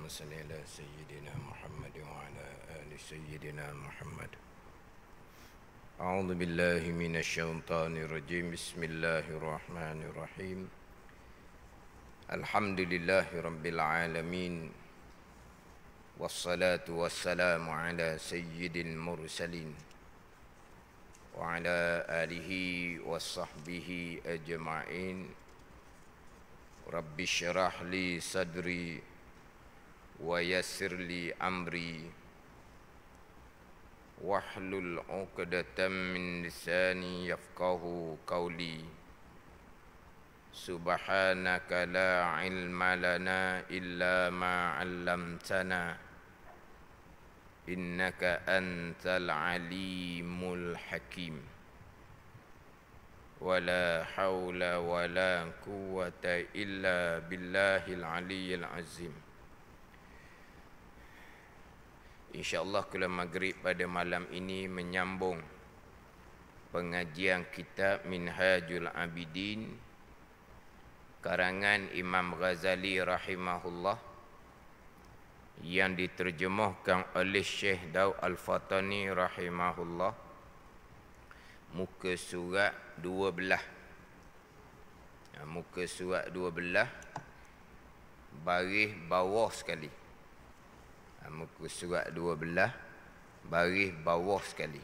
اللهم صل على سيدنا محمد وعلى آل سيدنا محمد. أعوذ بالله من الشيطان الرجيم. بسم الله الرحمن الرحيم. الحمد لله رب العالمين، والصلاة والسلام على سيد المرسلين وعلى آله وصحبه أجمعين. رب اشرح لي صدري ويسر لي أمري واحلل عقدة من لساني يفقه قولي. سبحانك لا علم لنا إلا ما علمتنا إنك أنت العليم الحكيم. ولا حول ولا قوة إلا بالله العلي العظيم. InsyaAllah kula maghrib pada malam ini menyambung pengajian kitab Minhajul Abidin karangan Imam Ghazali rahimahullah yang diterjemahkan oleh Syekh Daud Al-Fatani rahimahullah. Muka surat 12. Muka surat 12 baris bawah sekali. Muka surat 12 baris bawah sekali.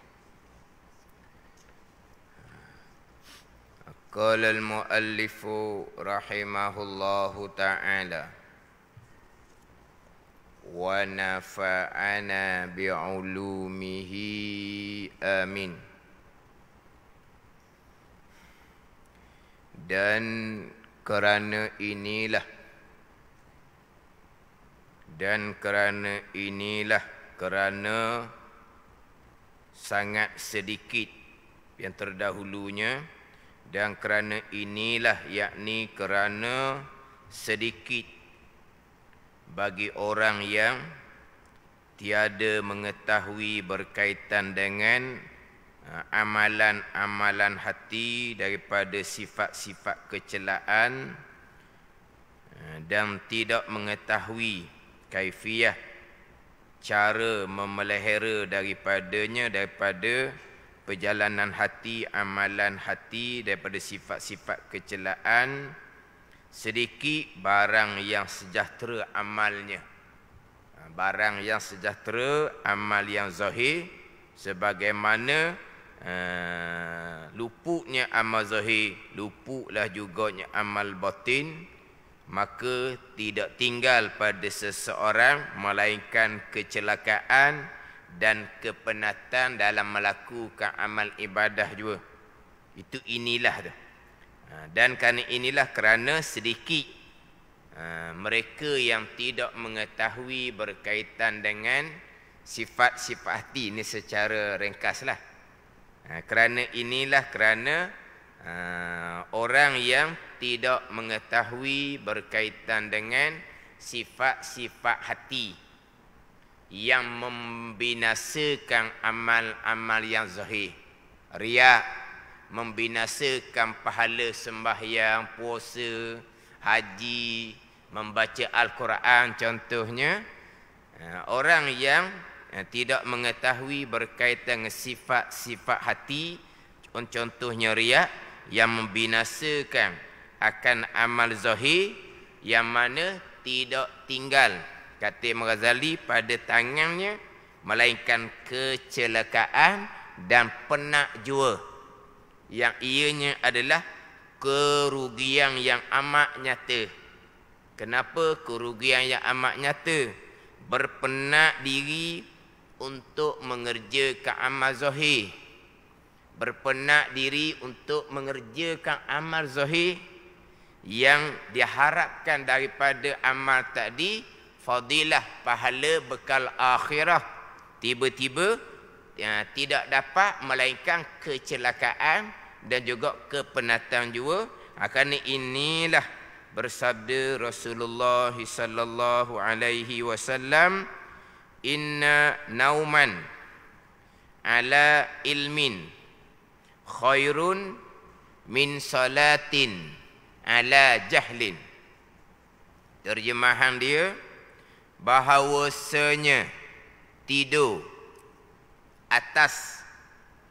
Qala al-muallif rahimahullahu ta'ala wa nafa'ana bi'ulumihi amin. Dan kerana sangat sedikit yang terdahulunya, dan kerana inilah, yakni kerana sedikit bagi orang yang tiada mengetahui berkaitan dengan amalan-amalan hati daripada sifat-sifat kecelaan dan tidak mengetahui kaifiyah cara memelihara daripadanya, daripada perjalanan hati, amalan hati, daripada sifat-sifat kecelaan, sedikit barang yang sejahtera amalnya. Barang yang sejahtera, amal yang zahir, sebagaimana luputnya amal zahir, luputlah juganya amal batin, maka tidak tinggal pada seseorang melainkan kecelakaan dan kepenatan dalam melakukan amal ibadah juga. Itu inilah tu. Dan kerana sedikit mereka yang tidak mengetahui berkaitan dengan sifat-sifat hati ini secara ringkaslah. Kerana orang yang tidak mengetahui berkaitan dengan sifat-sifat hati yang membinasakan amal-amal yang zahir. Riya membinasakan pahala sembahyang, puasa, haji, membaca Al-Quran contohnya. Orang yang tidak mengetahui berkaitan dengan sifat-sifat hati, contohnya riya, yang membinasakan akan amal zahir, yang mana tidak tinggal, kata Imam Ghazali, pada tangannya melainkan kecelakaan dan penak jua, yang ianya adalah kerugian yang amat nyata. Kenapa kerugian yang amat nyata? Berpenat diri untuk mengerjakan amal zahir, berpenat diri untuk mengerjakan amal zahir yang diharapkan daripada amal tadi, fadilah, pahala, bekal akhirah, tiba-tiba tidak dapat, melainkan kecelakaan dan juga kepenatan juga. Kerana inilah bersabda Rasulullah sallallahu alaihi wasallam, inna nauman ala ilmin khairun min salatin ala jahlin. Terjemahan dia, bahawasanya tidur atas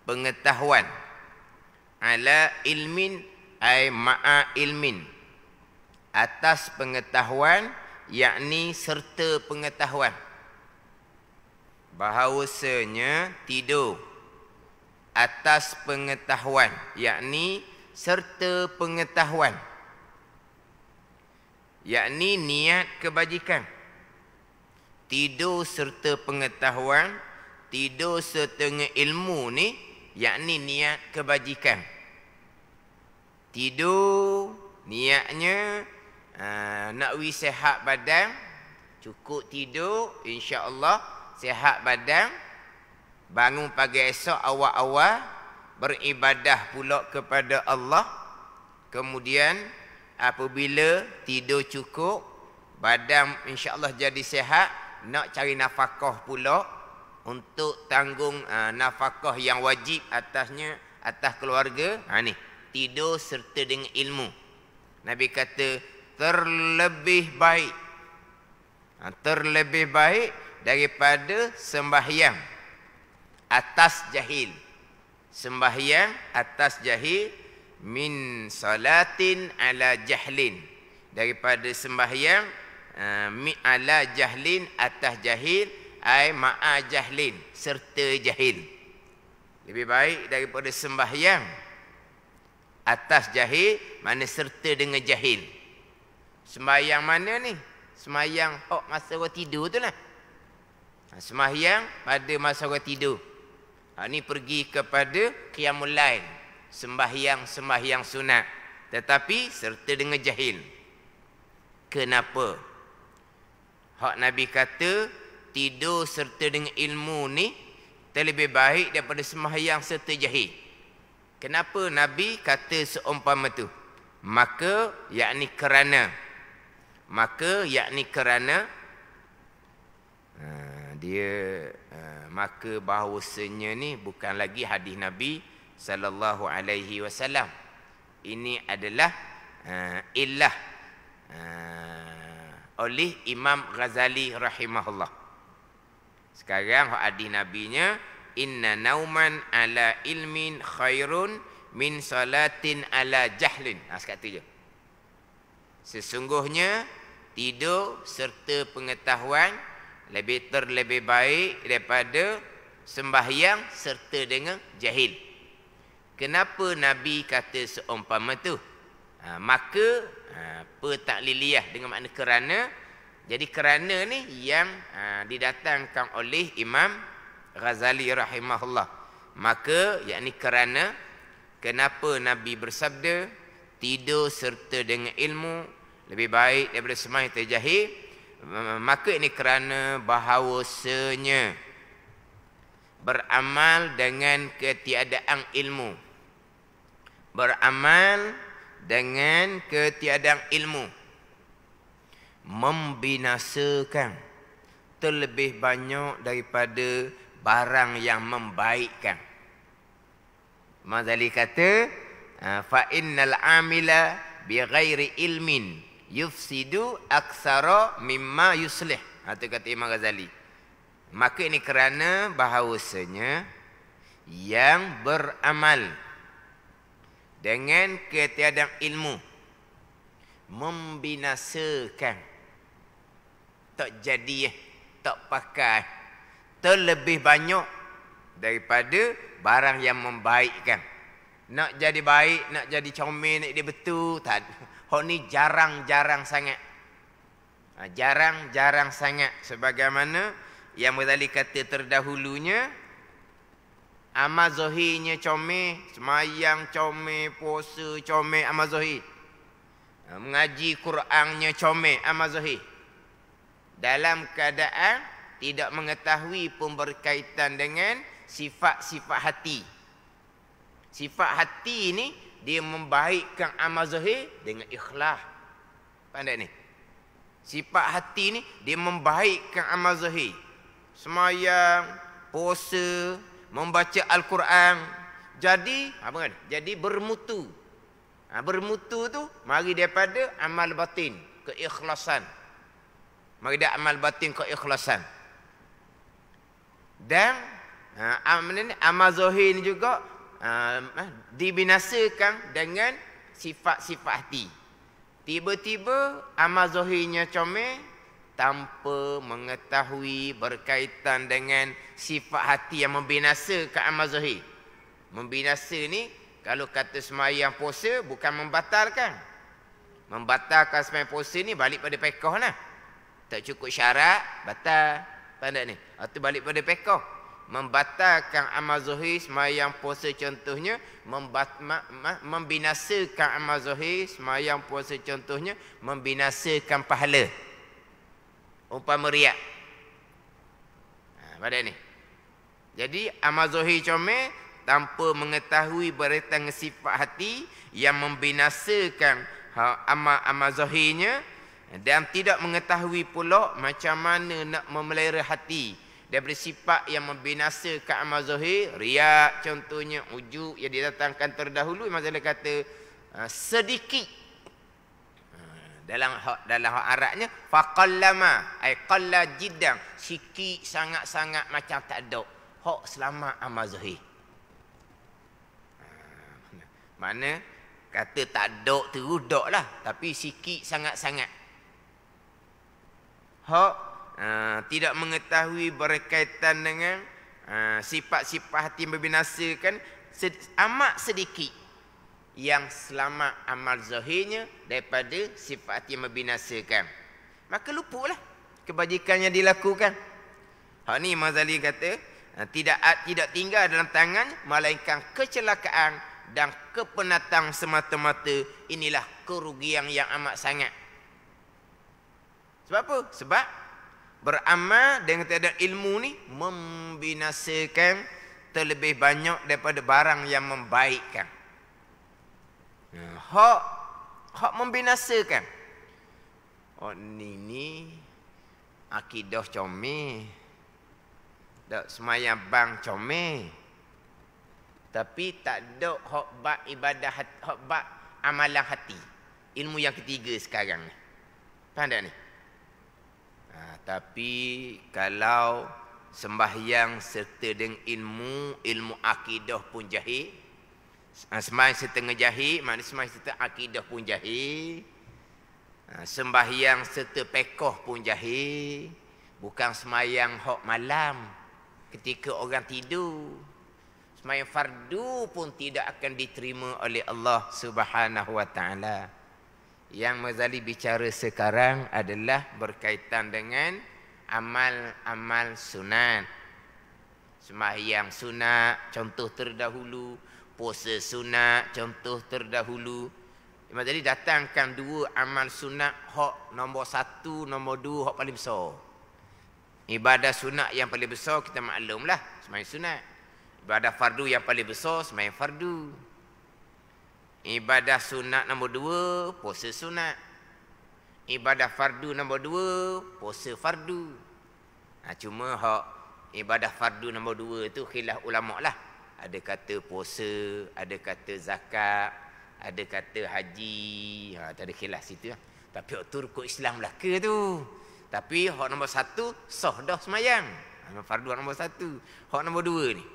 pengetahuan, ala ilmin ay ma'a ilmin, atas pengetahuan yakni serta pengetahuan. Bahawasanya tidur atas pengetahuan yakni serta pengetahuan, yakni niat kebajikan. Tidur serta pengetahuan, tidur serta ilmu ni yakni niat kebajikan. Tidur niatnya nak sihat badan, cukup tidur insya-Allah sihat badan, bangun pagi esok awal-awal beribadah pula kepada Allah. Kemudian apabila tidur cukup, badan insya-Allah jadi sihat, nak cari nafkah pula untuk tanggung nafkah yang wajib atasnya, atas keluarga. Ni tidur serta dengan ilmu. Nabi kata terlebih baik, terlebih baik daripada sembahyang atas jahil. Sembahyang atas jahil, min salatin ala jahlin, daripada sembahyang ala jahlin atas jahil, ay ma'a jahlin, serta jahil. Lebih baik daripada sembahyang atas jahil, mana serta dengan jahil. Sembahyang mana ni? Sembahyang masa orang tidur tu lah. Sembahyang pada masa orang tidur. Ni pergi kepada qiyamul lail, sembahyang sunat, tetapi serta dengan jahil. Kenapa? Hak Nabi kata tidur serta dengan ilmu ni terlebih baik daripada sembahyang serta jahil. Kenapa Nabi kata seumpama tu? Maka yakni kerana maka bahawasanya ni bukan lagi hadis Nabi sallallahu alaihi wasallam. Ini adalah illah oleh Imam Ghazali rahimahullah. Sekarang hadis nabinya, inna nauman ala ilmin khairun min salatin ala jahlin. Sekatu je. Sesungguhnya tidur serta pengetahuan terlebih baik daripada sembahyang serta dengan jahil. Kenapa Nabi kata seumpama tu? Maka petakliliyah dengan makna kerana. Jadi kerana ni yang didatangkan oleh Imam Ghazali rahimahullah. Maka yakni kerana, kenapa Nabi bersabda tidur serta dengan ilmu lebih baik daripada sembahyang terjahil. Maka ini kerana bahawasanya beramal dengan ketiadaan ilmu, beramal dengan ketiadaan ilmu membinasakan terlebih banyak daripada barang yang membaikkan. Mazali kata fa innal amila bi ghairi ilmin yufsidu aksara mimma yuslih. Itu kata Imam Ghazali. Maka ini kerana bahawasanya yang beramal dengan ketiadaan ilmu membinasakan, tak jadi, tak pakai, terlebih banyak daripada barang yang membaikkan. Nak jadi baik, nak jadi comel, nak jadi betul, tak. Hak ni jarang-jarang sangat. Jarang-jarang sangat. Sebagaimana yang Ghazali kata terdahulunya, amal zahirnya comel, semayang comel, puasa comel, amal zahir. Mengaji Qurannya comel, amal zahir. Dalam keadaan tidak mengetahui pun berkaitan dengan sifat-sifat hati. Sifat hati ni dia membaikkan amal zahir dengan ikhlas. Pandai ni. Sifat hati ni dia membaikkan amal zahir. Semayang, puasa, membaca Al-Quran. Jadi apa kan? Jadi bermutu. Bermutu tu mari daripada amal batin, keikhlasan. Merida amal batin keikhlasan. Dan amal zahir ni juga dibinasakan dengan sifat-sifat hati. Tiba-tiba amal zahirnya comel tanpa mengetahui berkaitan dengan sifat hati yang membinasakan amal zahir. Membinasa ni kalau kata semayang puasa bukan membatalkan. Membatalkan semayang puasa ni balik pada pekoh lah. Tak cukup syarat, batal. Pandai ni. Itu balik pada pekoh. Membatalkan amal zahir semayang puasa contohnya, membinasakan amal zahir semayang puasa contohnya, membinasakan pahala. Umpama riak. Pandai ni. Jadi amal zahir comel tanpa mengetahui berkaitan dengan sifat hati yang membinasakan amal zahirnya, dan tidak mengetahui pula macam mana nak memelihara hati daripada sifat yang membinasakan amal zahir. Riak contohnya, ujub yang didatangkan terdahulu, Imam Ghazali kata sedikit. Dalam hak Arabnya faqallama ay qalla jiddan, sikit sangat-sangat macam tak ada hak selamat amal zahir. Mana kata tak ada terus dak lah, tapi sikit sangat-sangat. Hak tidak mengetahui berkaitan dengan sifat-sifat hati yang membinasakan, amat sedikit yang selamat amal zahirnya daripada sifat hati yang membinasakan. Maka lupalah kebajikan yang dilakukan. Hak ni Imam Ghazali kata tidak tinggal dalam tangan melainkan kecelakaan dan kepenatan semata-mata. Inilah kerugian yang amat sangat. Sebab apa? Sebab beramal dengan tiada ilmu ni membinasakan terlebih banyak daripada barang yang membaikkan. Hak membinasakan. Oh ni akidah comel. Dak semayang bang comel. Tapi tak ada hak bab ibadah, hak bab amalan hati. Ilmu yang ketiga sekarang ni. Faham tak ni? Tapi kalau sembahyang serta dengan ilmu akidah pun jahil. Sembahyang setengah jahil, maknanya sembahyang serta akidah pun jahil. Sembahyang serta pekoh pun jahil. Bukan sembahyang hak malam ketika orang tidur. Sembahyang fardu pun tidak akan diterima oleh Allah Subhanahu wa taala. Yang Ghazali bicara sekarang adalah berkaitan dengan amal-amal sunat. Sembahyang sunat contoh terdahulu, puasa sunat contoh terdahulu. Imam Ghazali datangkan dua amal sunat, hak nombor satu, nombor dua, hak paling besar. Ibadah sunat yang paling besar kita maklumlah, sembahyang sunat. Ibadah fardu yang paling besar, sembahyang fardu. Ibadah sunat nombor dua, puasa sunat. Ibadah fardu nombor dua, puasa fardu. Cuma hak ibadah fardu nombor dua itu khilaf ulama lah. Ada kata puasa, ada kata zakat, ada kata haji. Tak ada khilaf situ lah. Tapi hak tu rukun Islam lah ke tu. Tapi hak nombor satu sah dah semayang. Fardu nombor satu. Hak nombor dua ni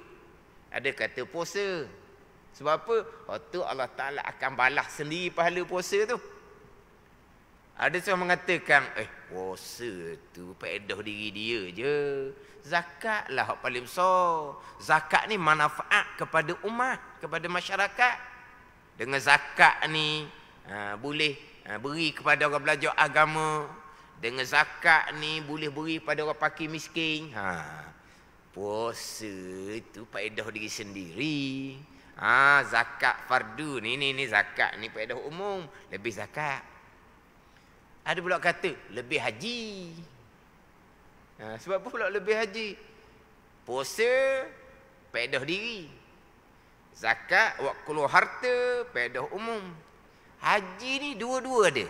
ada kata puasa. Sebab apa? Waktu Allah Ta'ala akan balas sendiri pahala puasa tu. Ada seorang mengatakan, puasa tu faedah diri dia je. Zakat lah hak paling besar. Zakat ni manfaat kepada umat, kepada masyarakat. Dengan zakat ni boleh beri kepada orang belajar agama. Dengan zakat ni boleh beri pada orang fakir miskin. Puasa itu faedah diri sendiri. Zakat fardu ni zakat ni faedah umum, lebih zakat. Ada pula kata lebih haji. Sebab apa pula lebih haji? Puasa faedah diri. Zakat wak keluar harta faedah umum. Haji ni dua-dua ada.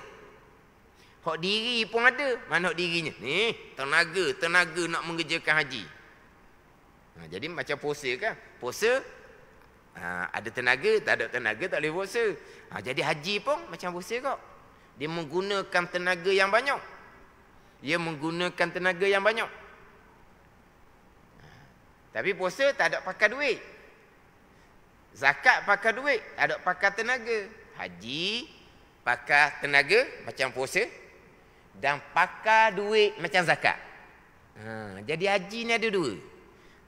Hak diri pun ada. Mana hak dirinya? Ni tenaga nak mengerjakan haji. Jadi macam puasa kan? Puasa ada tenaga, tak ada tenaga tak boleh puasa. Jadi haji pun macam puasa kok. Dia menggunakan tenaga yang banyak. Dia menggunakan tenaga yang banyak. Tapi puasa tak ada pakai duit. Zakat pakai duit, tak ada pakai tenaga. Haji pakai tenaga macam puasa dan pakai duit macam zakat. Jadi haji ni ada dua.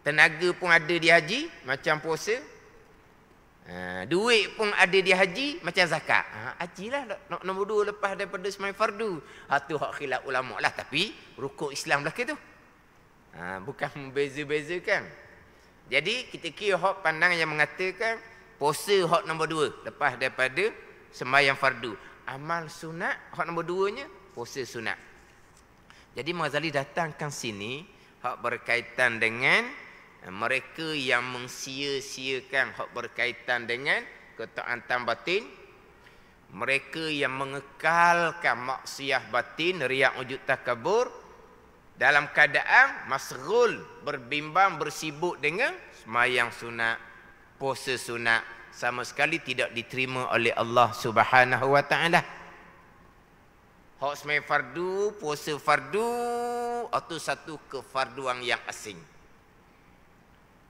Tenaga pun ada di haji macam puasa. Duit pun ada di haji macam zakat. Hajilah nombor dua lepas daripada sembahyang fardu. Tu hak khilaf ulama lah, tapi rukun Islam lah ke tu. Bukan membeza-bezakan. Jadi kita kira hak pandang yang mengatakan puasa hak nombor dua lepas daripada sembahyang fardu. Amal sunat hak nombor duanya puasa sunat. Jadi Ghazali datangkan sini hak berkaitan dengan mereka yang mensia-siakan hak berkaitan dengan ketaatan batin, mereka yang mengekalkan maksiat batin, riak, ujub, takabur dalam keadaan masghul, berbimbang, bersibuk dengan sembahyang sunat, puasa sunat, sama sekali tidak diterima oleh Allah Subhanahu wa taala. Hak sembahyang fardu, puasa fardu, itu satu kefarduan yang asing.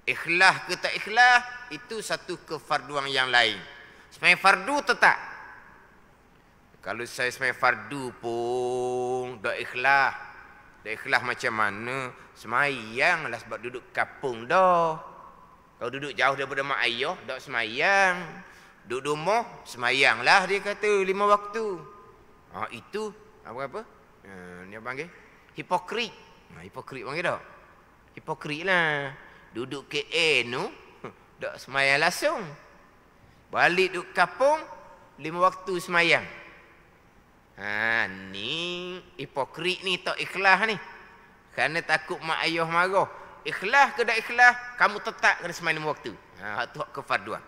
Ikhlas ke tak ikhlas, itu satu kefarduan yang lain. Sembahyang fardu tetap. Kalau saya sembahyang fardu pun tak ikhlas. Tak ikhlas macam mana? Sembahyang lah sebab duduk kapung dah. Kalau duduk jauh daripada mak ayah, tak sembahyang. Duduk rumah, sembahyang lah dia kata 5 waktu. Itu apa? Ni apa panggil? Hipokrit. Hipokrit panggil tak? Hipokrit lah. Duduk KL tu, tak sembahyang langsung. Balik duduk kapung, 5 waktu sembahyang. Ni hipokrit ni, tak ikhlas ni. Kerana takut mak ayah marah. Ikhlas ke tak ikhlas, kamu tetap kena sembahyang 5 waktu. Itu hak kefarduan.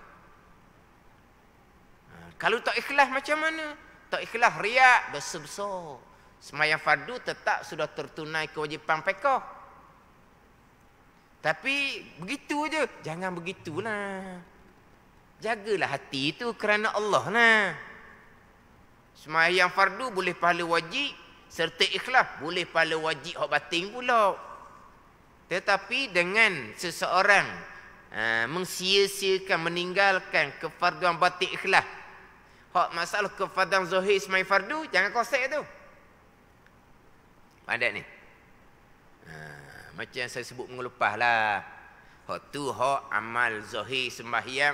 Kalau tak ikhlas macam mana? Tak ikhlas riak, dosa besar. Sembahyang fardu tetap sudah tertunai kewajipan fiqh. Tapi begitu je, jangan begitulah. Jagalah hati itu kerana Allah lah. Sembahyang fardu boleh pahala wajib serta ikhlas, boleh pahala wajib hak batin pula. Tetapi dengan seseorang mensia-siakan, meninggalkan kefarduan batin ikhlas, hak masalah kefarduan zahir sembahyang fardu, jangan kosek tu. Padat ni. Macam yang saya sebut minggu lepas lah. Hak tu hak amal zahir sembahyang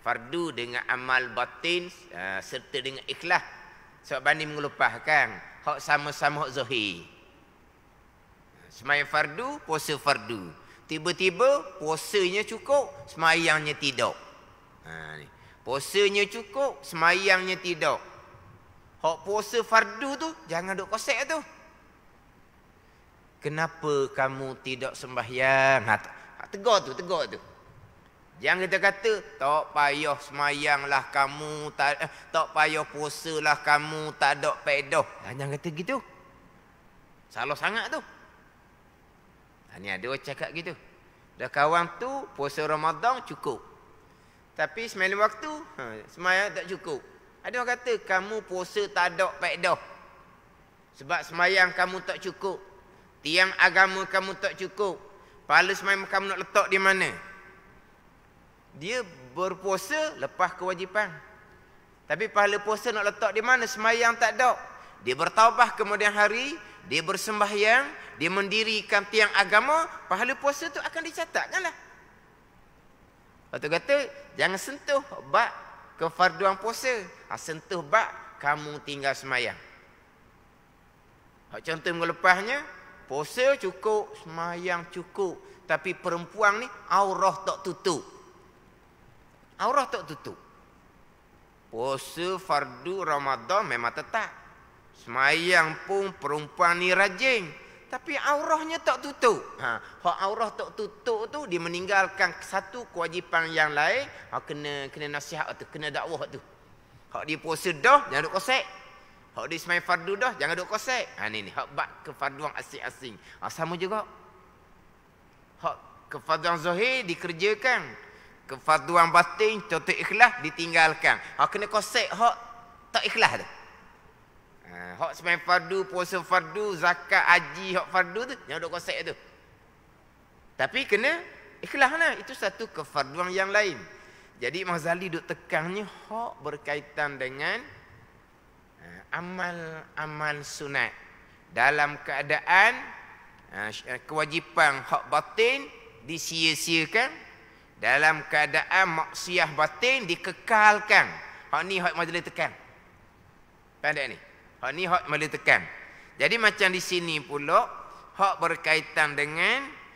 fardu dengan amal batin serta dengan ikhlas. Sebab banding minggu lepas kan, hak sama-sama hak zahir. Sembahyang fardu, puasa fardu. Tiba-tiba puasanya cukup, sembahyangnya tidak. Ni. Puasanya cukup, sembahyangnya tidak. Hak puasa fardu tu jangan duk kosek tu. Kenapa kamu tidak sembahyang? Tegur tu. Jangan kita kata, tak payah sembahyanglah kamu, tak payah puasalah kamu, tak ada pedah. Jangan kata gitu. Salah sangat tu. Ni ada orang cakap gitu. Dah kawan tu, puasa Ramadan cukup. Tapi sembahyang waktu, sembahyang tak cukup. Ada orang kata, kamu puasa tak ada pedah. Sebab sembahyang kamu tak cukup. Tiang agama kamu tak cukup. Pahala sembahyang kamu nak letak di mana? Dia berpuasa lepas kewajipan. Tapi pahala puasa nak letak di mana? Sembahyang tak ada. Dia bertaubat kemudian hari, dia bersembahyang, dia mendirikan tiang agama, pahala puasa tu akan dicatatkan lah. Lepas tu kata, jangan sentuh bab kefarduan puasa. Sentuh bab kamu tinggal sembahyang. Contoh minggu lepasnya, puasa cukup, sembahyang cukup. Tapi perempuan ni aurah tak tutup. Aurah tak tutup. Puasa fardu Ramadan memang tetap. Sembahyang pun perempuan ni rajin. Tapi aurahnya tak tutup. Hak aurah tak tutup tu, dia meninggalkan satu kewajipan yang lain. Kena nasihat tu, kena dakwah tu. Hak dia puasa dah, jangan duk kosek. Hak dia sembahyang fardu dah, jangan duk kosek. Ni hak bab kefarduan asing-asing. Sama juga. Hak kefarduan zahir dikerjakan. Kefarduan batin, contoh ikhlas ditinggalkan. Kena kosek hak tak ikhlas tu. Hak sembahyang fardu, puasa fardu, zakat, haji, hak fardu tu yang duk konsep tu. Tapi kena ikhlaslah, itu satu kefarduan yang lain. Jadi Imam Ghazali duk tekannya hak berkaitan dengan amal sunat dalam keadaan kewajipan hak batin disia-siakan, dalam keadaan maksiat batin dikekalkan. Hak ni hak Imam Ghazali tekan. Pandai ni. Hak ni hak Imam Ghazali tekan. Jadi macam di sini pula hak berkaitan dengan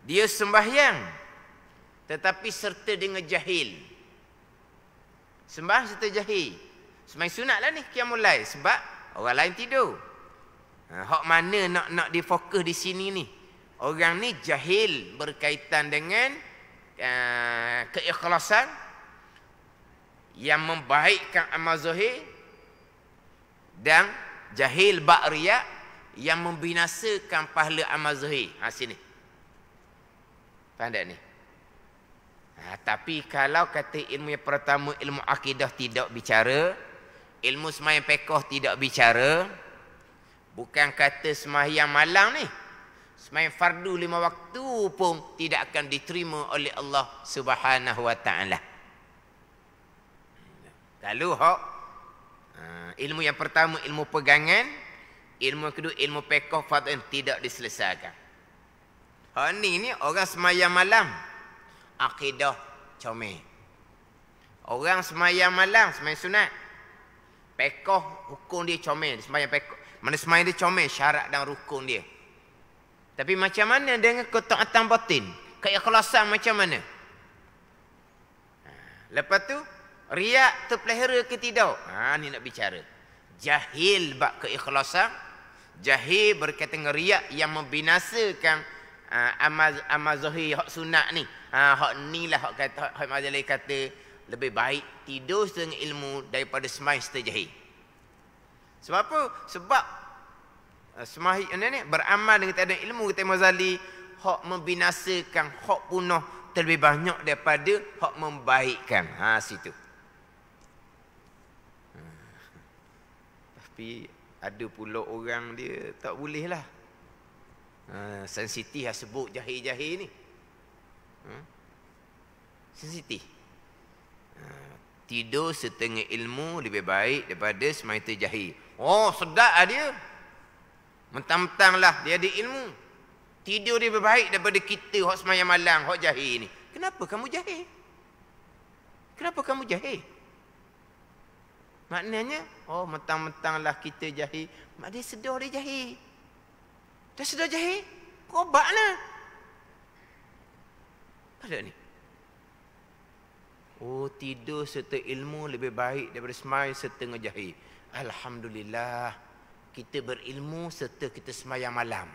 dia sembahyang tetapi serta dengan jahil. Sembahyang serta jahil. Sembahyang sunat lah ni qiyamul lail sebab orang lain tidur. Hak mana nak difokus di sini ni? Orang ni jahil berkaitan dengan keikhlasan yang membaikkan amal zahir dan jahil ba'riyah yang membinasakan pahala amal zahir. Sini. Faham tak ni? Tapi kalau kata ilmu yang pertama, ilmu akidah tidak bicara, ilmu sembahyang fiqh tidak bicara, bukan kata sembahyang malam ni, sembahyang fardu 5 waktu pun tidak akan diterima oleh Allah Subhanahu wa taala. Kalau hak ilmu yang pertama ilmu pegangan, ilmu yang kedua ilmu fiqh fardhu tidak diselesaikan. Hak ni orang sembahyang malam akidah comel. Orang sembahyang malam sembahyang sunat fiqh hukum dia comel, sembahyang fiqh mana sembahyang dia comel syarat dan rukun dia. Tapi macam mana dengan ketaatan batin, keikhlasan macam mana? Lepas tu riak terpelihara ke tidak? Ni nak bicara. Jahil bab keikhlasan, jahil berkaitan dengan riak yang membinasakan amal zahir hak sunat ni. Hak ni lah hak kata hak Ghazali kata lebih baik tidur setengah ilmu daripada sembahyang serta jahil. Sebab apa? Sebab sembahyang ni beramal dengan tak ada ilmu kata Imam Ghazali, hak membinasakan, hak punah terlebih banyak daripada hak membaikkan. Situ. Tapi ada pula orang dia tak boleh lah. Sensitif lah sebut jahil-jahil ni. Sensitif. Tidur setengah ilmu lebih baik daripada sembahyang terjahil. Sedap lah dia. Mentang-mentang lah dia ada ilmu. Tidur dia lebih baik daripada kita hak sembahyang malam, hak jahil ni. Kenapa kamu jahil? Kenapa kamu jahil? Maknanya, mentang-mentang lah kita jahil, mak dia sedar dia jahil. Dah sedar jahil, berobat lah. Ada ni. Tidur serta ilmu lebih baik daripada sembahyang setengah jahil. Alhamdulillah, kita berilmu serta kita sembahyang malam.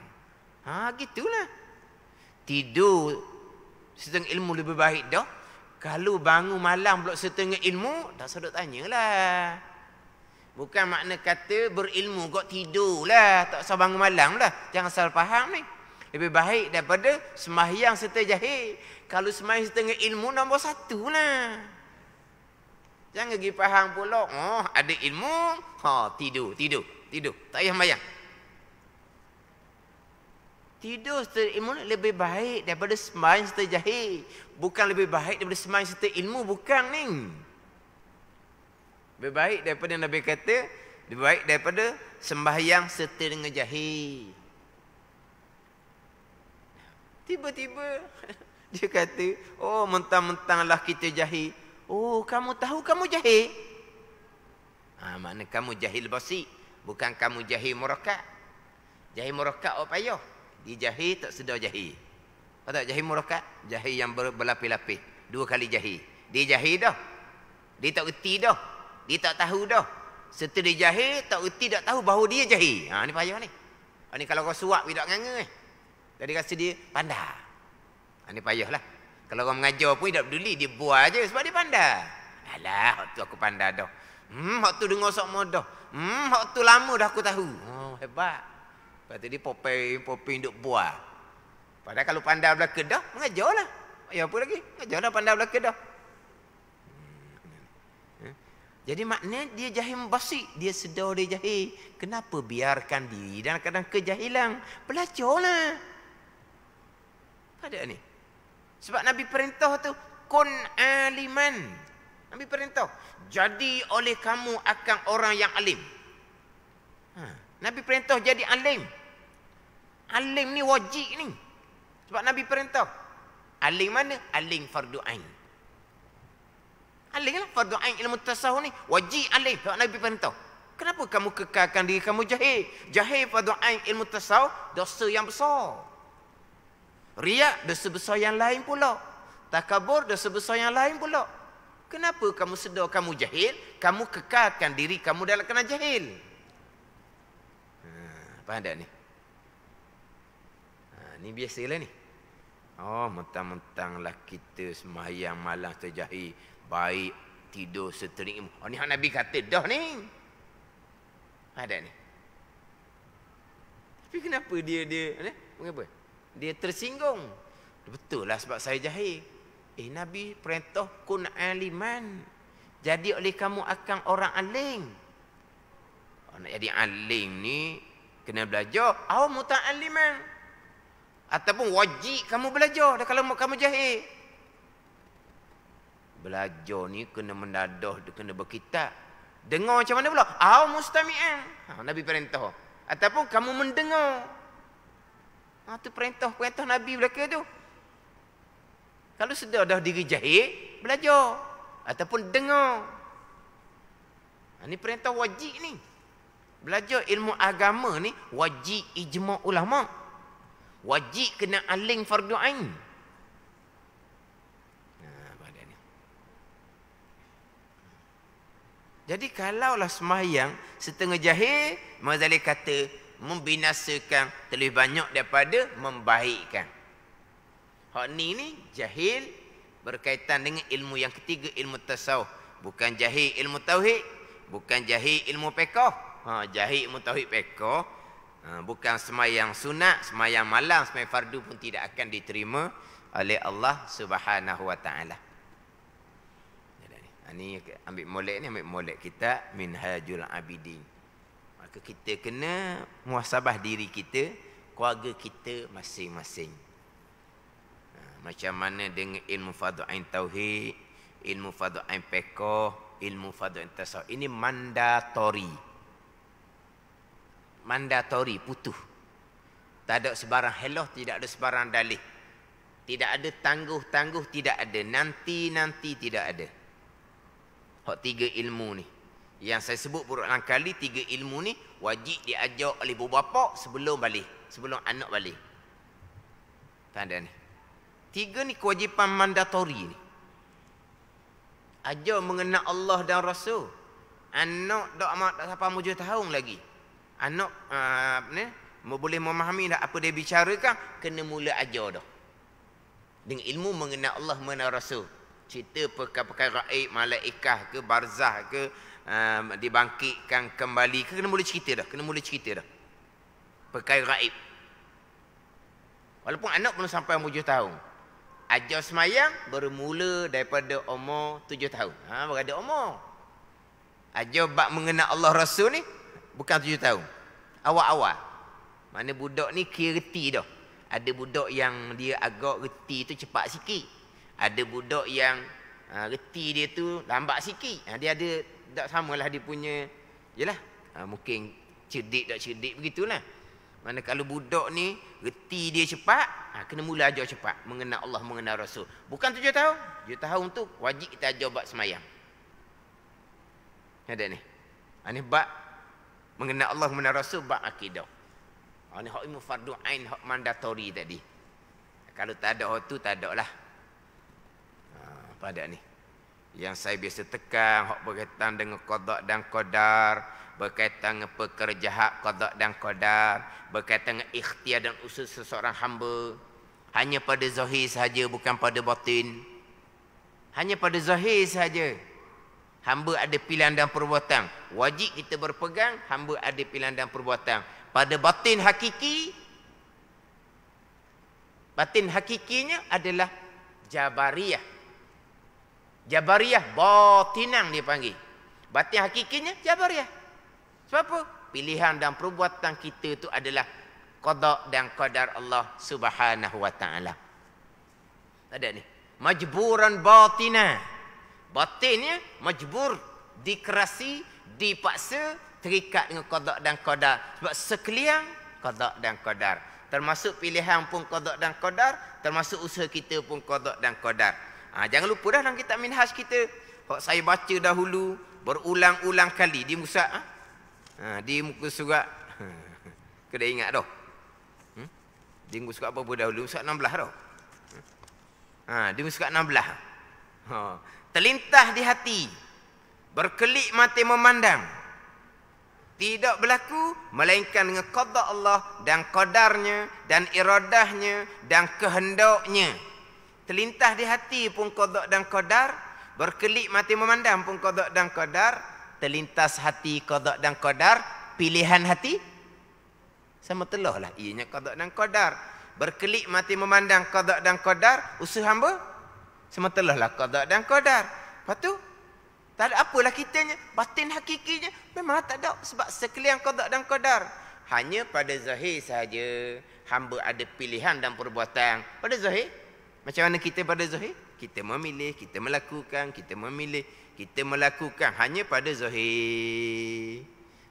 Gitulah. Tidur setengah ilmu lebih baik dah. Kalau bangun malam pula setengah ilmu, dah sedut tanyalah. Bukan makna kata berilmu kau tidurlah, tak usah bangun malam lah. Jangan salah faham ni. Lebih baik daripada sembahyang serta jahil. Kalau sembahyang setengah ilmu nombor 1 lah. Jangan pergi faham pula. Ada ilmu, tidur. Tak payah sembahyang. Tidur serta ilmu lebih baik daripada sembahyang serta jahil. Bukan lebih baik daripada sembahyang serta ilmu, bukan ni. Lebih baik daripada Nabi kata, lebih baik daripada sembahyang serta dengan jahil. Tiba-tiba dia kata, mentang-mentanglah kita jahil. Kamu tahu kamu jahil? Makna kamu jahil basik, bukan kamu jahil murakkab. Jahil murakkab apa payah? Dia jahil tak sedar jahil. Tahu tak jahil murakkab? Jahil yang berlapis-lapis. 2 kali jahil. Dia jahil dah. Dia tak erti dah. Dia tak tahu dah. Serta dia jahil, tak erti, tak tahu bahawa dia jahil. Ni payah ni. Ni kalau kau suap, dia tak nganga. Jadi rasa dia pandai. Ini payahlah. Kalau orang mengajar pun dia tak peduli, dia buat aja sebab dia pandai. Alah, hak tu aku pandai dah. Hak tu dengar sok dah. Hak tu lama dah aku tahu. Hebat. Lepas tu dia popeng duk buat. Padahal kalau pandai belah kedah, mengajarlah. Ya apa lagi? Mengajarlah pandai belah kedah. Jadi maknanya dia jahil basik. Dia sedar dia jahil. Kenapa biarkan diri dalam keadaan kejahilan? Belajarlah. Ada ni. Sebab Nabi perintah tu. Kun aliman. Nabi perintah. Jadi oleh kamu akan orang yang alim. Nabi perintah jadi alim. Alim ni wajib ni. Sebab Nabi perintah. Alim mana? Alim fardu ain. Alim lah fardu ain ilmu tasawuf ni wajib alim. Sebab Nabi perintah. Kenapa kamu kekalkan diri kamu jahil? Jahil fardu ain ilmu tasawuf dosa yang besar. Riak dosa besar yang lain pula. Takabur dosa besar yang lain pula. Kenapa kamu sedar kamu jahil? Kamu kekalkan diri kamu dalam kena jahil. Faham tak ni? Ni biasalah ni. Oh, mentang-mentanglah kita sembahyang malam terjahil. Baik tidur seterik. Oh, ni hak Nabi kata dah ni. Ada ni. Tapi kenapa dia mengapa? Dia tersinggung. Betul lah sebab saya jahil. Nabi perintah kun aliman. Jadi oleh kamu akan orang alim. Nak jadi alim ni kena belajar au muta'alliman. Ataupun wajib kamu belajar dah kalau kamu jahil. Belajar ni kena mendadah, kena berkitab. Dengar macam mana pula? Au mustami'an. Nabi perintah. Ataupun kamu mendengar. Tu perintah Nabi belaka tu. Kalau sudah dah diri jahil, belajar. Ataupun dengar. Ni perintah wajib ni. Belajar ilmu agama ni wajib ijma' ulama. Wajib kena alim fardu ain. Jadi kalaulah sembahyang setengah jahil, Mazali kata membinasakan terlebih banyak daripada membaikkan. Hak ni jahil berkaitan dengan ilmu yang ketiga, ilmu tasawuf. Bukan jahil ilmu tauhid, bukan jahil ilmu fiqh. Jahil ilmu tauhid fiqh. Bukan sembahyang sunat, sembahyang malam, sembahyang fardu pun tidak akan diterima oleh Allah Subhanahu wa taala. Ni ambil molek kita Minhajul Abidin. Maka kita kena muhasabah diri kita, keluarga kita masing-masing. Macam mana dengan ilmu fardu ain tauhid, ilmu fardu ain fiqh, ilmu fardu ain tasawuf. Ini mandatori. Mandatori putus. Tak ada sebarang helah, tidak ada sebarang dalih. Tidak ada tangguh-tangguh, tidak ada nanti-nanti, tidak ada. Hak tiga ilmu ni yang saya sebut berulang kali, tiga ilmu ni wajib diajar oleh ibu bapa sebelum balik, sebelum anak balik. Tanda ni. Tiga ni kewajipan mandatori ni. Ajar mengenal Allah dan Rasul. Anak tak amat tak sampai 7 tahun lagi. Anak boleh memahami dah apa dia bicarakan, kena mula ajar dah. Dengan ilmu mengenal Allah, mengenal Rasul. Cerita perkara-perkara gaib, malaikah ke, barzah ke, dibangkitkan kembali ke, kena mula cerita dah. Kena mula cerita dah. Perkara gaib. Walaupun anak belum sampai 7 tahun. Ajar semayang bermula daripada umur 7 tahun. Berada umur. Ajar bab mengenal Allah Rasul ni bukan 7 tahun. Awal-awal. Mana budak ni kira reti dah. Ada budak yang dia agak reti tu cepat sikit. Ada budak yang reti dia tu lambat sikit. Dia ada tak samalah dia punya. Yalah, mungkin cerdik tak cerdik begitulah. Mana kalau budak ni reti dia cepat, kena mula ajar cepat mengenal Allah, mengenal Rasul. Bukan 7 tahun. 7 tahun tu wajib kita ajar bab semayang. Ada ni. Ini bab mengenal Allah, mengenal Rasul, bab akidah. Ini hak ilmu fardu ain, hak mandatori tadi. Kalau tak ada hak tu, tak ada lah. Pada ni yang saya biasa tekan, hak berkaitan dengan qada dan qadar, berkaitan dengan perkara jahat, qada dan qadar, berkaitan dengan ikhtiar dan usaha seseorang hamba, hanya pada zahir sahaja, bukan pada batin. Hanya pada zahir sahaja. Hamba ada pilihan dan perbuatan, wajib kita berpegang. Hamba ada pilihan dan perbuatan. Pada batin hakiki, batin hakikinya adalah Jabariyah. Jabariyah batinang dia panggil. Batin hakikinya Jabariyah. Sebab apa? Pilihan dan perbuatan kita itu adalah qada dan qadar Allah Subhanahu wa taala. Ada ni. Majburan batina. Batinnya majbur, dikerasi, dipaksa, terikat dengan qada dan qadar. Sebab sekalian qada dan qadar. Termasuk pilihan pun qada dan qadar, termasuk usaha kita pun qada dan qadar. Jangan lupa dah dalam kitab Minhaj kita. Kalau saya baca dahulu berulang-ulang kali di muka di muka surat. Kena ingat dah. Di muka surat apa dahulu? Surat 16 dah. Di muka surat 16. Terlintas di hati, berkelip mata memandang, tidak berlaku melainkan dengan qada Allah dan qadarnya dan iradahnya dan kehendaknya. Terlintas di hati pun qada dan qadar, berkelip mata memandang pun qada dan qadar, terlintas hati qada dan qadar, pilihan hati sama telah lah ianya qada dan qadar. Berkelip mata memandang qada dan qadar, usaha hamba sama telah lah qada dan qadar. Lepas tu tak ada apalah kitanya, batin hakikinya memang tak ada, sebab sekalian qada dan qadar. Hanya pada zahir sahaja hamba ada pilihan dan perbuatan. Pada zahir, macam mana kita pada zahir? Kita memilih, kita melakukan, kita memilih, kita melakukan hanya pada zahir.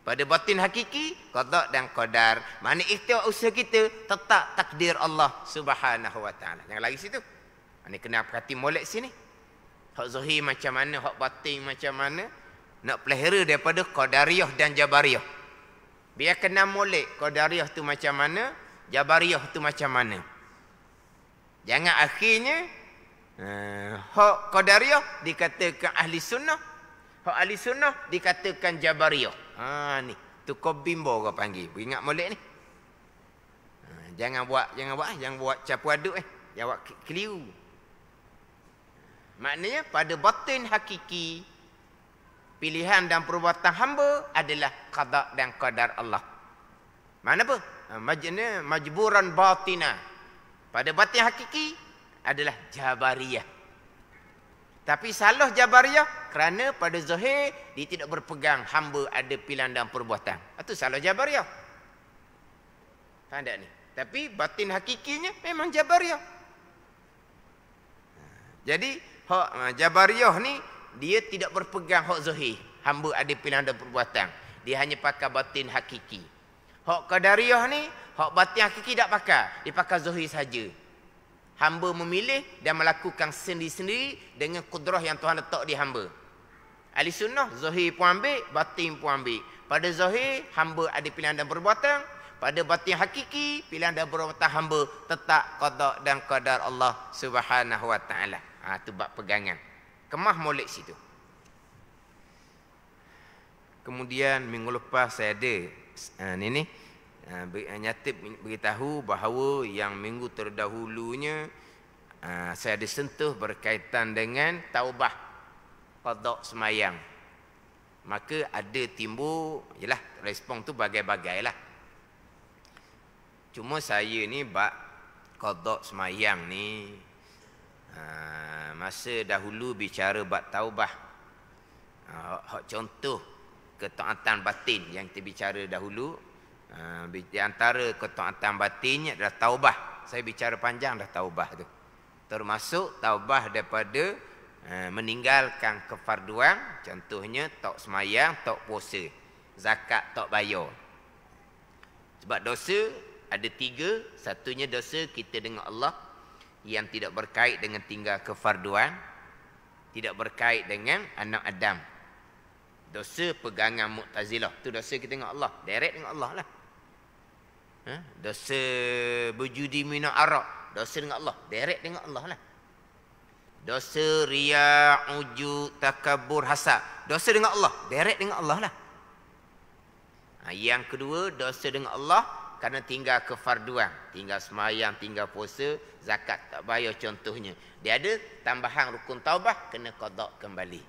Pada batin hakiki, qada dan qadar. Mana ikhtiar usaha kita tetap takdir Allah Subhanahu wa taala. Jangan lagi situ. Ini kena perhati molek sini. Hak zahir macam mana, hak batin macam mana. Nak pelihara daripada qadariyah dan jabariyah. Biar kena molek qadariyah tu macam mana, jabariyah tu macam mana. Jangan akhirnya hak qadariyah dikatakan ahli sunnah, hak ahli sunnah dikatakan jabariyah. Ni tu kobimbo orang panggil. Ingat molek ni. Jangan buat campur aduk Jangan buat keliru. Maknanya pada batin hakiki, pilihan dan perbuatan hamba adalah qada dan qadar Allah. Mana apa? Majburan batina. Pada batin hakiki adalah Jabariyah. Tapi salah Jabariyah kerana pada zahir dia tidak berpegang hamba ada pilihan dan perbuatan. Itu salah Jabariyah. Faham tak ni? Tapi batin hakikinya memang Jabariyah. Jadi hak Jabariyah ni dia tidak berpegang hak zahir, hamba ada pilihan dan perbuatan. Dia hanya pakai batin hakiki. Hak Qadariyah ni, hak batin hakiki tak pakai, dia pakai zahir saja. Hamba memilih dan melakukan sendiri-sendiri dengan kudrah yang Tuhan letak di hamba. Ahli sunnah zahir pun ambil, batin pun ambil. Pada zahir hamba ada pilihan dan perbuatan, pada batin hakiki pilihan dan perbuatan hamba tetap qada dan qadar Allah Subhanahu wa taala. Itu bab pegangan. Kemah molek situ. Kemudian minggu lepas saya ada nyatip beritahu bahawa yang minggu terdahulunya saya ada sentuh berkaitan dengan taubah qada semayang. Maka ada timbul, yalah, respon tu bagai-bagai lah. Cuma saya ni bab qada semayang ni masa dahulu bicara bab taubah, contoh ketaatan batin yang kita bicara dahulu, di antara ketaatan batinnya adalah taubah. Saya bicara panjang dah taubah tu, termasuk taubah daripada meninggalkan kefarduan. Contohnya tak semayang, tak puasa, zakat tak bayar. Sebab dosa ada 3. Satunya dosa kita dengan Allah yang tidak berkait dengan tinggal kefarduan, tidak berkait dengan anak Adam. Dosa pegangan Mu'tazilah, tu dosa kita dengan Allah, direct dengan Allah lah. Dosa berjudi minum arak, dosa dengan Allah, direct dengan Allah lah. Dosa riya, ujub, takabur, hasad, dosa dengan Allah, direct dengan Allah lah. Yang kedua, dosa dengan Allah kerana tinggal kefarduan, tinggal semayang, tinggal puasa, zakat tak bayar contohnya. Dia ada tambahan rukun taubah, kena qada kembali.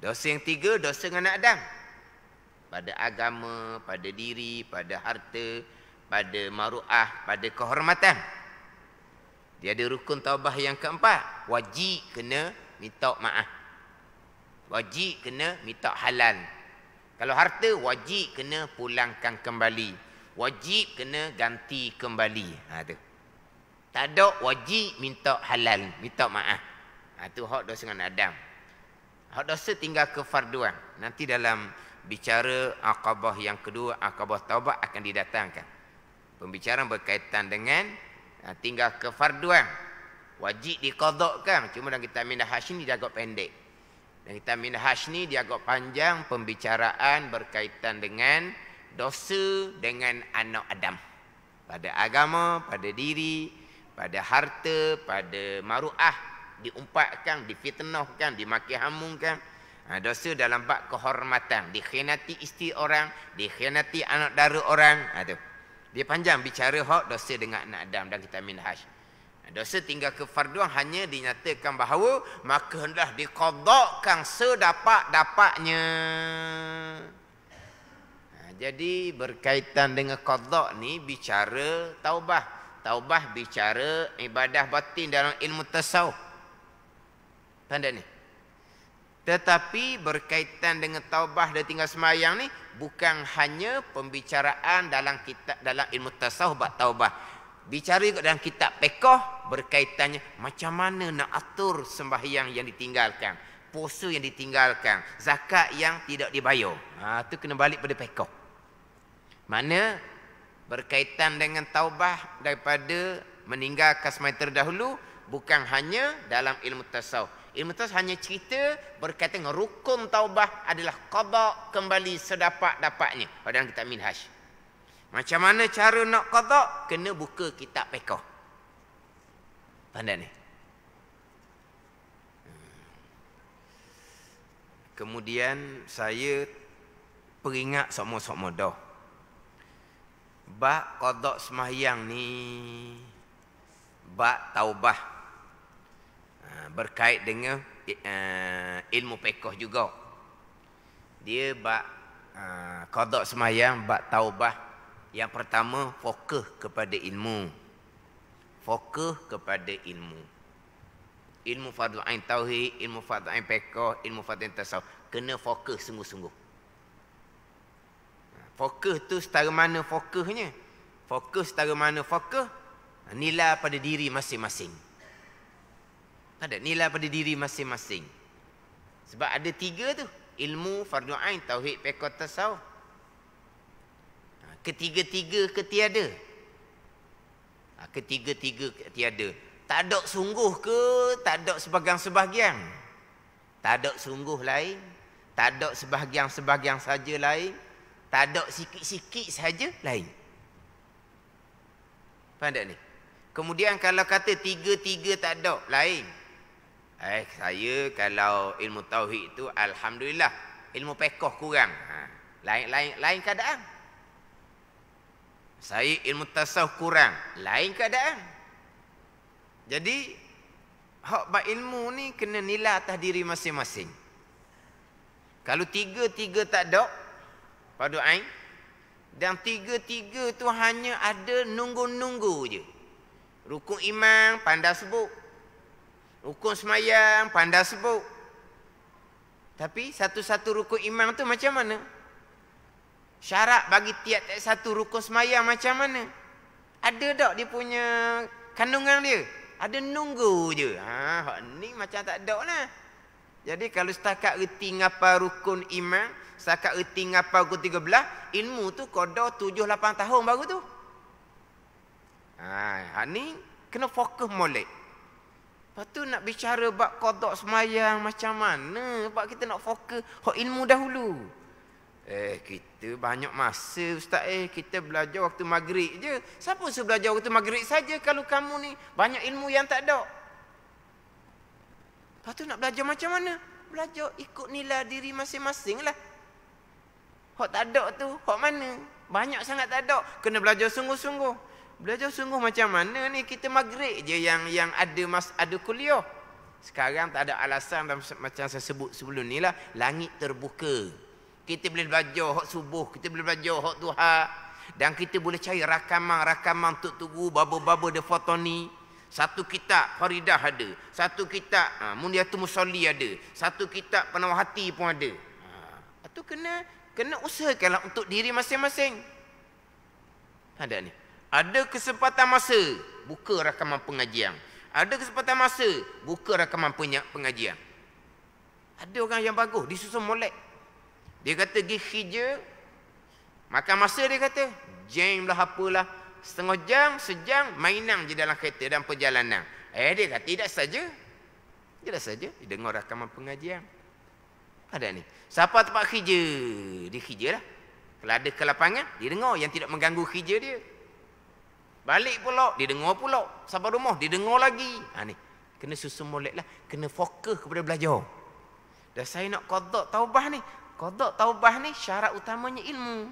Dosa yang 3, dosa dengan anak Adam. Pada agama, pada diri, pada harta, pada maruah, pada kehormatan. Dia ada rukun taubah yang keempat, wajib kena minta maaf. Wajib kena minta halal. Kalau harta, wajib kena pulangkan kembali. Wajib kena ganti kembali. Tu. Tak ada, wajib minta halal, minta maaf. Tu hak dosa dengan Adam. Hak dosa tinggal kefarduan. Nanti dalam bicara akabah yang kedua, akabah taubat akan didatangkan. Pembicaraan berkaitan dengan tinggal kefarduan. Wajib diqadakkan. Cuma dalam kitab Minhaj ni dia agak pendek. Dan kitab Minhaj ni dia agak panjang pembicaraan berkaitan dengan dosa dengan anak Adam. Pada agama, pada diri, pada harta, pada maruah, diumpatkan, difitnahkan, dimaki hamunkan. Dosa dalam bab kehormatan, dikhianati isteri orang, dikhianati anak dara orang. Tu. Dia panjang bicara hak dosa dengan anak Adam dan kitab Minhaj. Dosa tinggal kefarduan hanya dinyatakan bahawa maka hendak diqadakkan sedapat-dapatnya. Jadi berkaitan dengan qada ni bicara taubah. Taubah bicara ibadah batin dalam ilmu tasawuf. Tanda ni. Tetapi berkaitan dengan taubah dan tinggal semayang ni bukan hanya pembicaraan dalam kitab dalam ilmu tasawuf bab taubah. Bicara juga dalam kitab fiqh berkaitannya macam mana nak atur sembahyang yang ditinggalkan, puasa yang ditinggalkan, zakat yang tidak dibayar. Tu kena balik pada fiqh. Mana berkaitan dengan taubah daripada meninggalkan sembahyang terdahulu bukan hanya dalam ilmu tasawuf. Ilmu tasawuf hanya cerita berkaitan dengan rukun taubah adalah qada kembali sedapat-dapatnya. Pada dalam kitab Minhaj. Macam mana cara nak qada? Kena buka kitab fiqh. Tanda ni. Kemudian saya peringat sama-sama dah. Bab qada sembahyang ni bab taubah. Berkait dengan ilmu fiqh juga. Dia bab qada sembahyang, bab taubah. Yang pertama, fokus kepada ilmu. Fokus kepada ilmu. Ilmu fardhu ain tauhid, ilmu fardhu ain fiqh, ilmu fardhu ain tasawuf. Kena fokus sungguh-sungguh. Fokus tu setara mana fokusnya? Fokus setara mana fokus? Nilai pada diri masing-masing. Ada nilai pada diri masing-masing. Sebab ada tiga tu. Ilmu, fardhu ain, tauhid, fiqh, tasawuf. Ketiga-tiga ketiada. Ketiga-tiga ketiada. Tak ada sungguh ke? Tak ada sebahagian-sebahagian. Tak ada sungguh lain. Tak ada sebahagian-sebahagian saja lain. Tak ada sikit-sikit saja lain. Faham tak ni? Kemudian kalau kata tiga-tiga tak ada lain. Saya kalau ilmu tauhid itu alhamdulillah. Ilmu fiqh kurang. Lain keadaan. Saya ilmu tasawuf kurang. Lain keadaan. Jadi hak bab ilmu ni kena nilai atas diri masing-masing. Kalau tiga-tiga tak ada fardhu ain dan tiga-tiga tu hanya ada nunggu-nunggu je. Rukun iman pandai sebut. Rukun semayang pandai sebut. Tapi satu-satu rukun iman tu macam mana? Syarat bagi tiap-tiap satu rukun semayang macam mana? Ada tak dia punya kandungan dia? Ada nunggu je. Hak ni macam tak ada lah. Jadi kalau setakat erti ngapa rukun iman, setakat erti ngapa rukun 13, ilmu tu kodoh 7-8 tahun baru tu. Hak ni kena fokus molek. Lepas tu nak bicara bab qada semayang macam mana? Sebab kita nak fokus hak ilmu dahulu. Kita banyak masa ustaz. Kita belajar waktu maghrib je. Siapa suruh belajar waktu maghrib saja kalau kamu ni banyak ilmu yang tak ada? Lepas tu nak belajar macam mana? Belajar ikut nilai diri masing-masing lah. Hak tak ada tu, hak mana? Banyak sangat tak ada. Kena belajar sungguh-sungguh. Belajar sungguh macam mana ni? Kita maghrib je yang ada kuliah. Sekarang tak ada alasan macam saya sebut sebelum ni lah. Langit terbuka. Kita boleh belajar hak subuh, kita boleh belajar hak duha. Dan kita boleh cari rakaman-rakaman untuk tunggu baba-baba de foto ni. Satu kitab Faridah ada. Satu kitab Muniatul Musalli ada. Satu kitab Penawar Hati pun ada. Itu kena usahakanlah untuk diri masing-masing. Ada ni. Ada kesempatan masa, buka rakaman pengajian. Ada kesempatan masa, buka rakaman pengajian. Ada orang yang bagus, disusun molek. Dia kata pergi kerja, makan masa dia kata, jam lah apalah, setengah jam, sejam, mainan je dalam kereta dan perjalanan. Dia kata tidak saja. Tidak saja, dia dengar rakaman pengajian. Ada ni. Siapa tempat kerja, dia kerja lah. Kalau ada ke lapangan, dia dengar yang tidak mengganggu kerja dia. Balik pula, dia dengar pula. Sampai rumah, dia dengar lagi. Ni. Kena susun molek lah. Kena fokus kepada belajar. Dan saya nak qada taubah ni. Qada taubah ni syarat utamanya ilmu.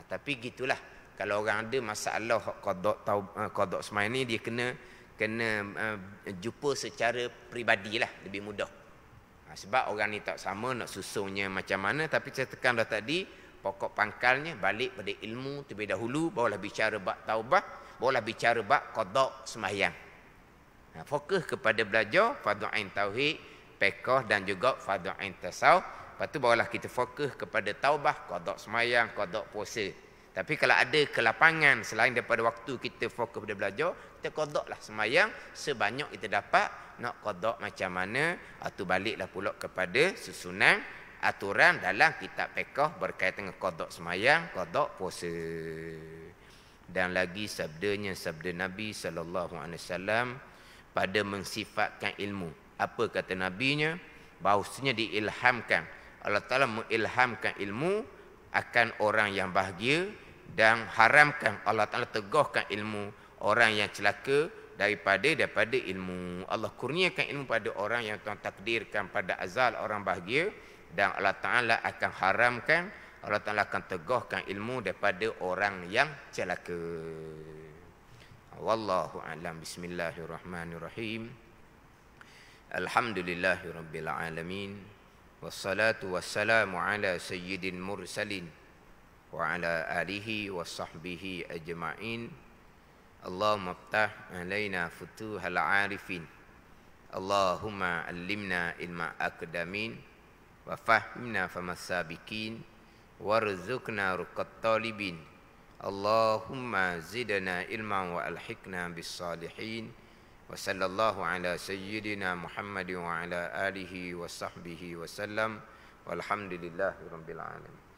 Tapi gitulah. Kalau orang ada masalah qada sembahyang ni, dia kena jumpa secara peribadi lah. Lebih mudah. Sebab orang ni tak sama nak susunnya macam mana. Tapi saya tekan dah tadi, pokok pangkalnya balik pada ilmu terlebih dahulu, barulah bicara bab taubah, barulah bicara bab qada sembahyang. Fokus kepada belajar fardu ain tauhid, fiqh dan juga fardu ain tasawuf. Lepas tu barulah kita fokus kepada taubah, qada sembahyang, qada puasa. Tapi kalau ada kelapangan selain daripada waktu kita fokus pada belajar, kita qada lah sembahyang sebanyak kita dapat. Nak qada macam mana, atau baliklah pula kepada susunan aturan dalam kitab fiqh berkaitan dengan qada sembahyang, qada puasa. Dan lagi sabdanya sabda Nabi sallallahu alaihi wasallam pada mensifatkan ilmu. Apa kata nabinya? Bahawasanya diilhamkan, Allah Taala mengilhamkan ilmu akan orang yang bahagia, dan haramkan, Allah Taala tegahkan ilmu orang yang celaka daripada ilmu. Allah kurniakan ilmu pada orang yang Tuhan takdirkan pada azal orang bahagia, dan Allah Taala akan haramkan, Allah Taala akan tegahkan ilmu daripada orang yang celaka. Wallahu a'lam. Bismillahirrahmanirrahim. Alhamdulillahirabbil alamin. Wassalatu wassalamu ala sayyidil mursalin wa ala alihi wa sahbihi ajma'in. Allahumma ftah alaina futuhal arifin. Allahumma allimna ilma akdamin wa fahimna famasabikin warzuqna ruqat talibin. Allahumma zidna ilman wa alhiqna bis salihin. Wa sallallahu ala sayyidina Muhammad wa ala alihi wa sahbihi wa sallam. Walhamdulillahi rabbil alamin.